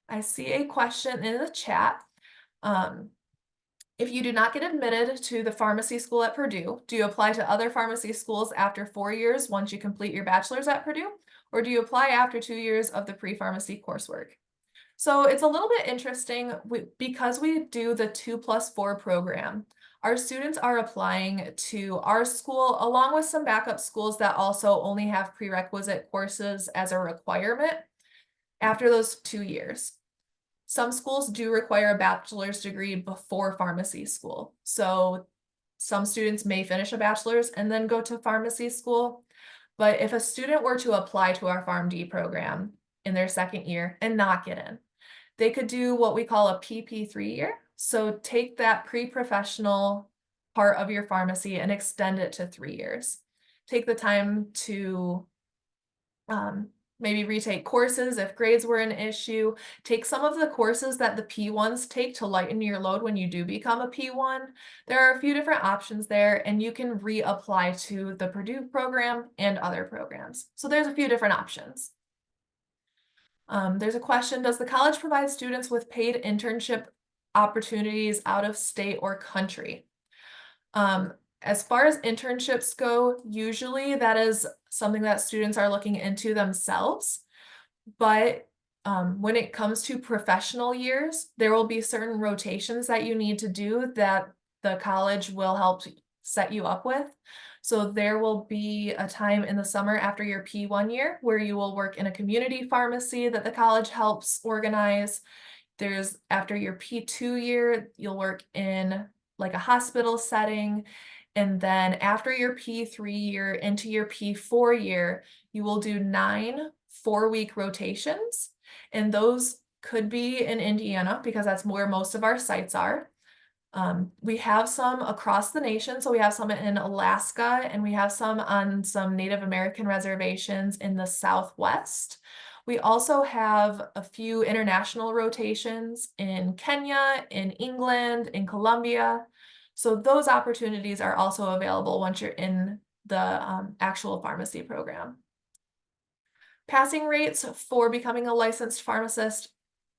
I see a question in the chat. If you do not get admitted to the pharmacy school at Purdue, do you apply to other pharmacy schools after 4 years once you complete your bachelor's at Purdue? Or do you apply after 2 years of the pre-pharmacy coursework? So it's a little bit interesting because we do the 2+4 program. Our students are applying to our school along with some backup schools that also only have prerequisite courses as a requirement after those 2 years. Some schools do require a bachelor's degree before pharmacy school. So some students may finish a bachelor's and then go to pharmacy school. But if a student were to apply to our PharmD program in their second year and not get in, they could do what we call a PP3 year. So take that pre-professional part of your pharmacy and extend it to 3 years. Take the time to maybe retake courses if grades were an issue. Take some of the courses that the P1s take to lighten your load when you do become a P1. There are a few different options there, and you can reapply to the Purdue program and other programs. So there's a few different options. There's a question, does the college provide students with paid internship opportunities out of state or country? As far as internships go, usually that is something that students are looking into themselves. But when it comes to professional years, there will be certain rotations that you need to do that the college will help set you up with. So there will be a time in the summer after your P1 year where you will work in a community pharmacy that the college helps organize. There's after your P2 year, you'll work in like a hospital setting. And then after your P3 year into your P4 year, you will do 9 4-week rotations. And those could be in Indiana because that's where most of our sites are. We have some across the nation. So we have some in Alaska and we have some on some Native American reservations in the Southwest. We also have a few international rotations in Kenya, in England, in Colombia. So those opportunities are also available once you're in the actual pharmacy program. Passing rates for becoming a licensed pharmacist,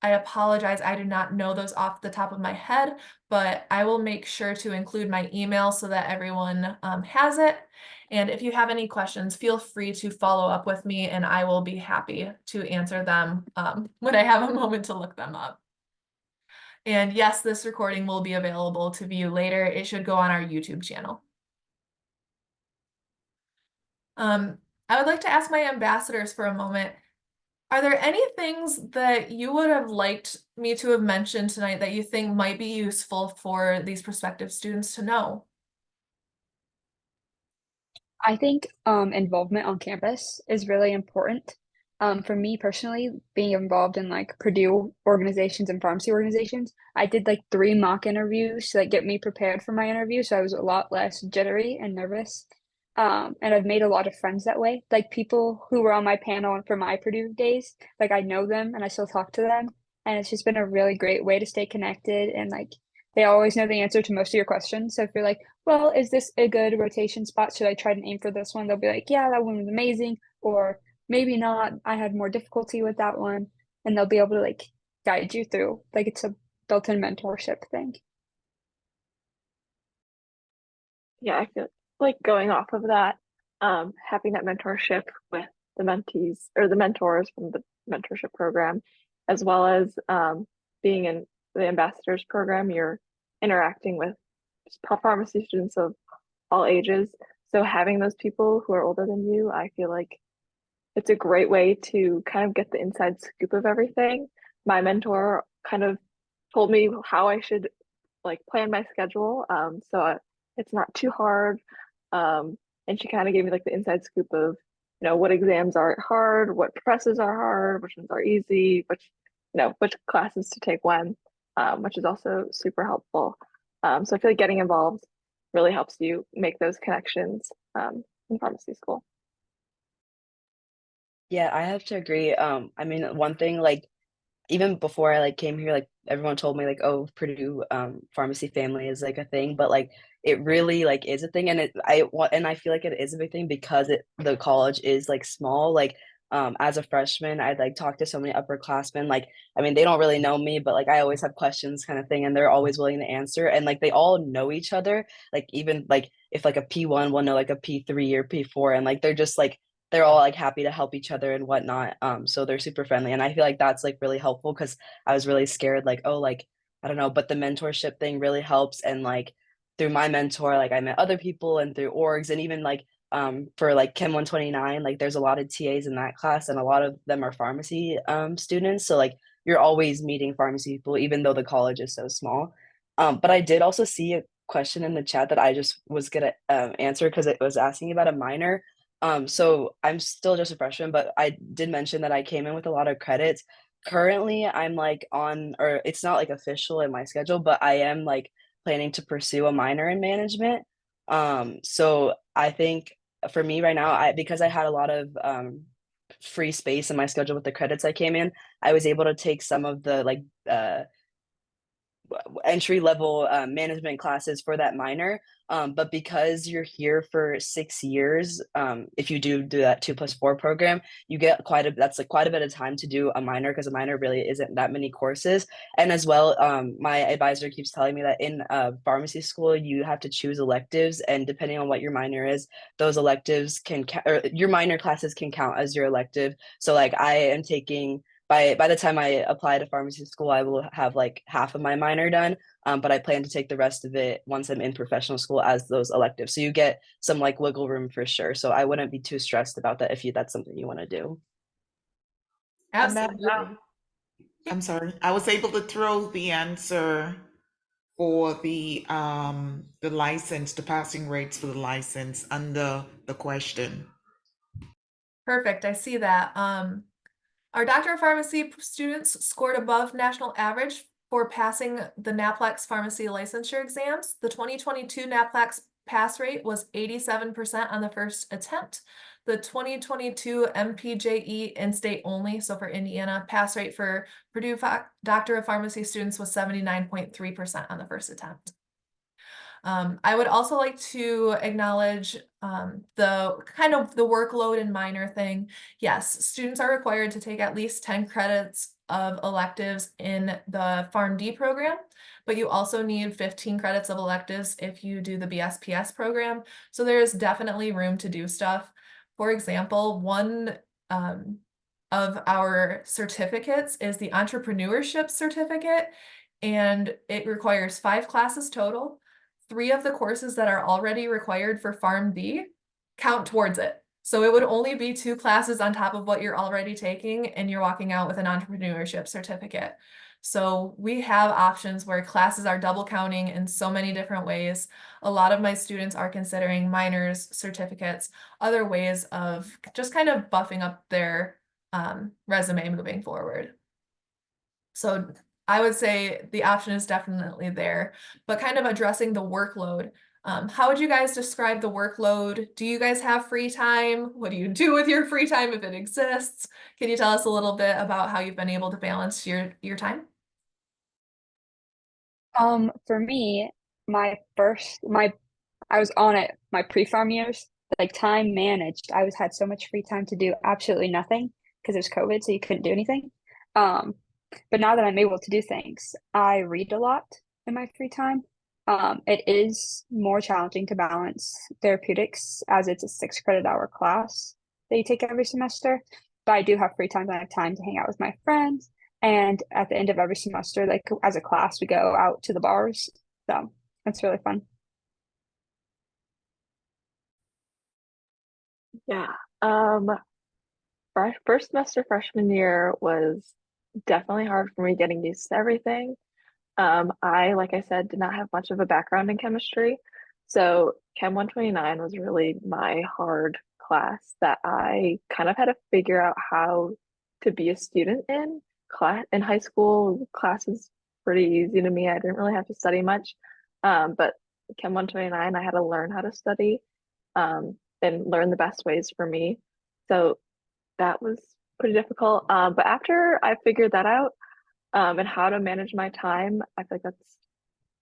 I apologize, I do not know those off the top of my head, but I will make sure to include my email so that everyone has it. And if you have any questions, feel free to follow up with me and I will be happy to answer them when I have a moment to look them up. And yes, this recording will be available to view later. It should go on our YouTube channel. I would like to ask my ambassadors for a moment. Are there any things that you would have liked me to have mentioned tonight that you think might be useful for these prospective students to know? I think involvement on campus is really important. For me personally, being involved in like Purdue organizations and pharmacy organizations, I did like 3 mock interviews to like get me prepared for my interview, so I was a lot less jittery and nervous. And I've made a lot of friends that way. Like people who were on my panel for my Purdue days, like I know them and I still talk to them, and it's just been a really great way to stay connected and like they always know the answer to most of your questions. So if you're like, well, is this a good rotation spot? Should I try to aim for this one? They'll be like, yeah, that one was amazing. Or maybe not. I had more difficulty with that one. And they'll be able to like guide you through. Like it's a built-in mentorship thing. Yeah, I feel like going off of that, having that mentorship with the mentees or the mentors from the mentorship program, as well as being in the ambassadors program, you're interacting with pharmacy students of all ages. So having those people who are older than you, I feel like it's a great way to kind of get the inside scoop of everything. My mentor kind of told me how I should like plan my schedule. It's not too hard. And she kind of gave me like the inside scoop of, what exams are hard, what professors are hard, which ones are easy, which classes to take when, which is also super helpful. So I feel like getting involved really helps you make those connections in pharmacy school. Yeah, I have to agree. I mean, one thing, like, even before I like came here, like everyone told me like, oh, Purdue pharmacy family is like a thing, but like it really like is a thing, and I feel like it is a big thing because the college is like small. Like as a freshman, I'd like talk to so many upperclassmen. Like, I mean, they don't really know me, but like I always have questions kind of thing, and they're always willing to answer. And like they all know each other. Like even like if like a P1 will know like a P3 or P4, and like they're just like they're all like happy to help each other and whatnot. So they're super friendly. And I feel like that's like really helpful because I was really scared, like, oh, like, I don't know, but the mentorship thing really helps. And like through my mentor, like I met other people and through orgs and even like for like Chem 129, like there's a lot of TAs in that class and a lot of them are pharmacy students. So like you're always meeting pharmacy people, even though the college is so small. But I did also see a question in the chat that I just was gonna answer because it was asking about a minor. So I'm still just a freshman, but I did mention that I came in with a lot of credits. Currently, I'm like on, or it's not like official in my schedule, but I am like planning to pursue a minor in management. So I think for me right now, because I had a lot of free space in my schedule with the credits I came in, I was able to take some of the like entry level management classes for that minor. But because you're here for 6 years, if you do that 2+4 program, you get that's like quite a bit of time to do a minor because a minor really isn't that many courses. And as well, my advisor keeps telling me that in pharmacy school, you have to choose electives, and depending on what your minor is, those electives can or your minor classes can count as your elective. So like I am taking by the time I apply to pharmacy school, I will have like half of my minor done. But I plan to take the rest of it once I'm in professional school as those electives. So you get some like wiggle room for sure. So I wouldn't be too stressed about that if that's something you want to do. And that, Absolutely. I'm sorry, I was able to throw the answer for the license, the passing rates for the license under the question. Perfect. I see that. Our Doctor of Pharmacy students scored above national average for passing the NAPLEX pharmacy licensure exams. The 2022 NAPLEX pass rate was 87% on the first attempt. The 2022 MPJE in-state only, so for Indiana, pass rate for Purdue Doctor of Pharmacy students was 79.3% on the first attempt. I would also like to acknowledge the kind of the workload and minor thing. Yes, students are required to take at least 10 credits of electives in the PharmD program, but you also need 15 credits of electives if you do the BSPS program. So there is definitely room to do stuff. For example, one of our certificates is the entrepreneurship certificate, and it requires 5 classes total. 3 of the courses that are already required for PharmD count towards it. So it would only be 2 classes on top of what you're already taking, and you're walking out with an entrepreneurship certificate. So we have options where classes are double counting in so many different ways. A lot of my students are considering minors, certificates, other ways of just kind of buffing up their resume moving forward. So I would say the option is definitely there, but kind of addressing the workload. How would you guys describe the workload? Do you guys have free time? What do you do with your free time if it exists? Can you tell us a little bit about how you've been able to balance your time? For me, I was on it my pre-farm years, like time managed. Had so much free time to do absolutely nothing because it was COVID, so you couldn't do anything. Um, but now that I'm able to do things, I read a lot in my free time. It is more challenging to balance therapeutics as it's a 6 credit hour class that you take every semester. But I do have free time and I have time to hang out with my friends. And at the end of every semester, like as a class, we go out to the bars. So that's really fun. Yeah. First semester freshman year was definitely hard for me getting used to everything. Like I said, did not have much of a background in chemistry. So Chem 129 was really my hard class that I kind of had to figure out how to be a student in. Class in high school, class is pretty easy to me. I didn't really have to study much. But Chem 129, I had to learn how to study, and learn the best ways for me. So that was pretty difficult. But after I figured that out, and how to manage my time, I feel like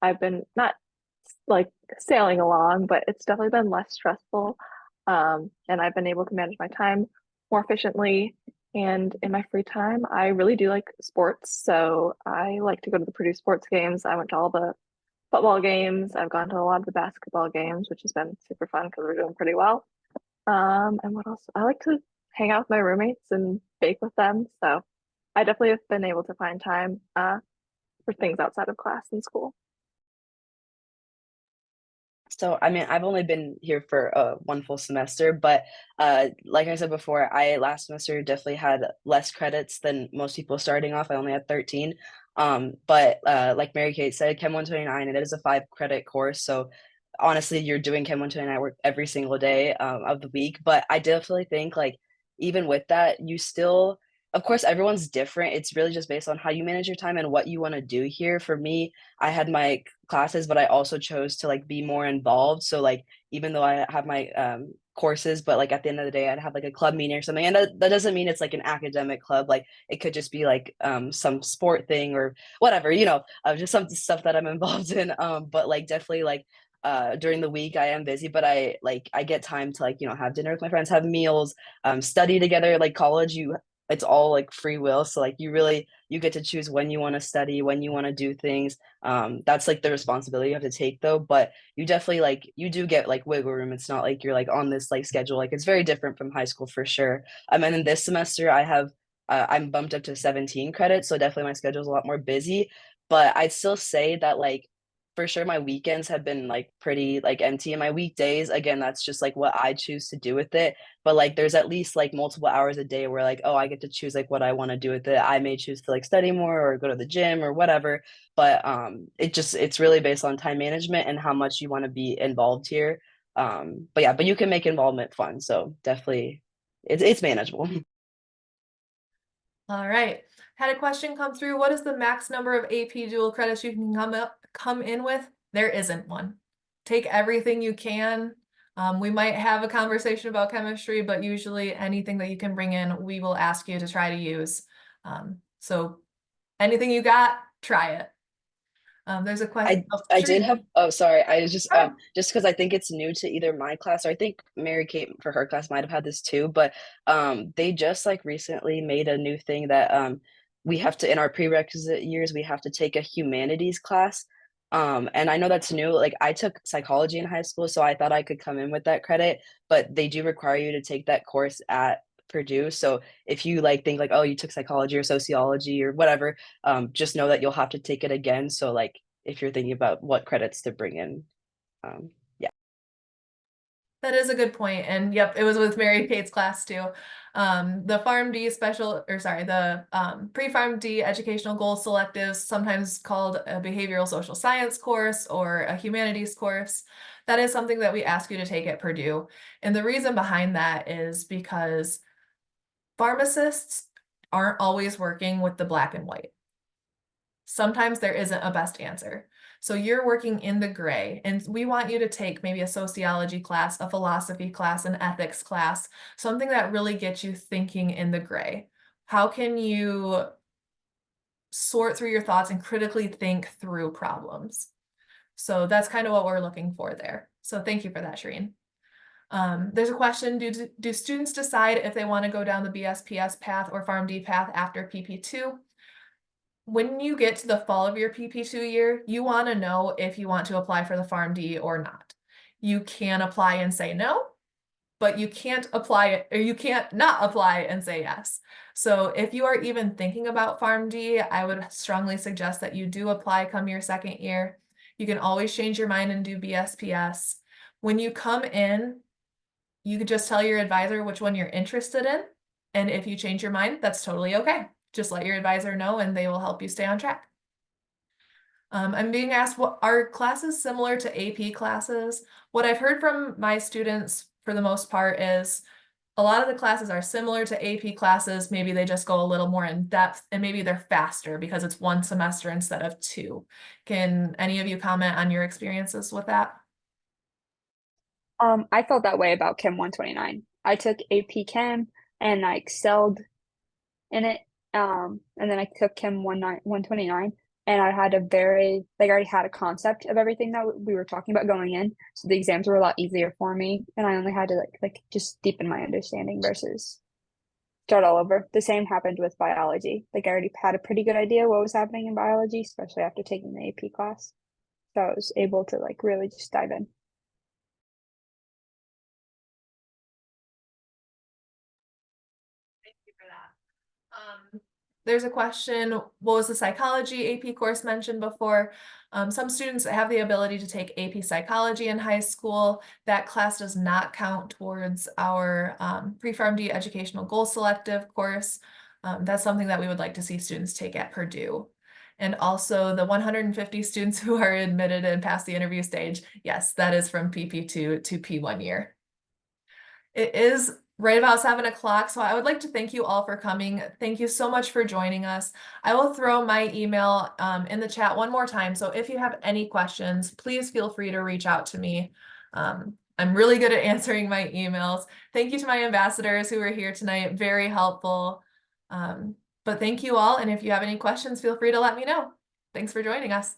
I've been not like sailing along, but it's definitely been less stressful. And I've been able to manage my time more efficiently. And in my free time, I really do like sports. So I like to go to the Purdue sports games. I went to all the football games. I've gone to a lot of the basketball games, which has been super fun because we're doing pretty well. And what else? I like to hang out with my roommates and bake with them. So I definitely have been able to find time for things outside of class and school. So, I mean, I've only been here for one full semester, but like I said before, I last semester definitely had less credits than most people starting off. I only had 13. But like Mary Kate said, Chem 129, it is a 5 credit course. So honestly, you're doing Chem 129 work every single day of the week. But I definitely think like even with that, you still, of course, everyone's different. It's really just based on how you manage your time and what you want to do here. For me, I had my classes, but I also chose to like be more involved. So like even though I have my courses, but like at the end of the day, I'd have like a club meeting or something. And that doesn't mean it's like an academic club. Like it could just be like some sport thing or whatever, just some stuff that I'm involved in. But like definitely like during the week I am busy, but I get time to like, have dinner with my friends, have meals, study together. Like college, it's all like free will. So like you get to choose when you want to study, when you want to do things. That's like the responsibility you have to take though. But you definitely like you do get like wiggle room. It's not like you're like on this like schedule. Like it's very different from high school for sure. And then this semester I'm bumped up to 17 credits, so definitely my schedule is a lot more busy. But I'd still say that like for sure my weekends have been like pretty like empty, and my weekdays, again, that's just like what I choose to do with it. But like there's at least like multiple hours a day where like, oh, I get to choose like what I want to do with it. I may choose to like study more or go to the gym or whatever. But it's really based on time management and how much you want to be involved here. But yeah, but you can make involvement fun. So definitely it's manageable. All right. Had a question come through. What is the max number of AP dual credits you can come in with? There isn't one. Take everything you can. We might have a conversation about chemistry, but usually anything that you can bring in, we will ask you to try to use. So anything you got, try it. There's a question. I did have, oh, sorry. I was Oh. just because I think it's new to either my class or I think Mary Kate for her class might have had this too, but they just like recently made a new thing that we have to, in our prerequisite years, we have to take a humanities class. And I know that's new. Like I took psychology in high school, so I thought I could come in with that credit, but they do require you to take that course at Purdue. So if you like think like, oh, you took psychology or sociology or whatever, just know that you'll have to take it again. So like if you're thinking about what credits to bring in, yeah. That is a good point. And yep, it was with Mary Kate's class too. The pre-Pharm D educational goal selectives, sometimes called a behavioral social science course or a humanities course. That is something that we ask you to take at Purdue. And the reason behind that is because pharmacists aren't always working with the black and white. Sometimes there isn't a best answer. So you're working in the gray, and we want you to take maybe a sociology class, a philosophy class, an ethics class, something that really gets you thinking in the gray. How can you sort through your thoughts and critically think through problems. So that's kind of what we're looking for there. So thank you for that, Shireen. There's a question, do students decide if they want to go down the BSPS path or PharmD path after PP2? When you get to the fall of your PP2 year, you want to know if you want to apply for the PharmD or not. You can apply and say no, but you can't apply or you can't not apply and say yes. So if you are even thinking about PharmD, I would strongly suggest that you do apply come your second year. You can always change your mind and do BSPS. When you come in, you could just tell your advisor which one you're interested in. And if you change your mind, that's totally okay. Just let your advisor know and they will help you stay on track. I'm being asked, what are classes similar to AP classes? What I've heard from my students for the most part is a lot of the classes are similar to AP classes. Maybe they just go a little more in depth and maybe they're faster because it's one semester instead of two. Can any of you comment on your experiences with that? I felt that way about Chem 129. I took AP Chem and I excelled in it. And then I took Chem 129 and I had a very, like I already had a concept of everything that we were talking about going in. So the exams were a lot easier for me and I only had to like just deepen my understanding versus start all over. The same happened with biology. Like I already had a pretty good idea what was happening in biology, especially after taking the AP class. So I was able to like really just dive in. Thank you for that. There's a question, what was the psychology AP course mentioned before? Some students have the ability to take AP psychology in high school. That class does not count towards our pre-PharmD educational goal selective course. That's something that we would like to see students take at Purdue. And also the 150 students who are admitted and pass the interview stage, yes, that is from PP2 to P1 year. It is right about 7 o'clock, so I would like to thank you all for coming. Thank you so much for joining us. I will throw my email in the chat one more time, so if you have any questions, please feel free to reach out to me. I'm really good at answering my emails. Thank you to my ambassadors who were here tonight, very helpful. But thank you all, and if you have any questions, feel free to let me know. Thanks for joining us.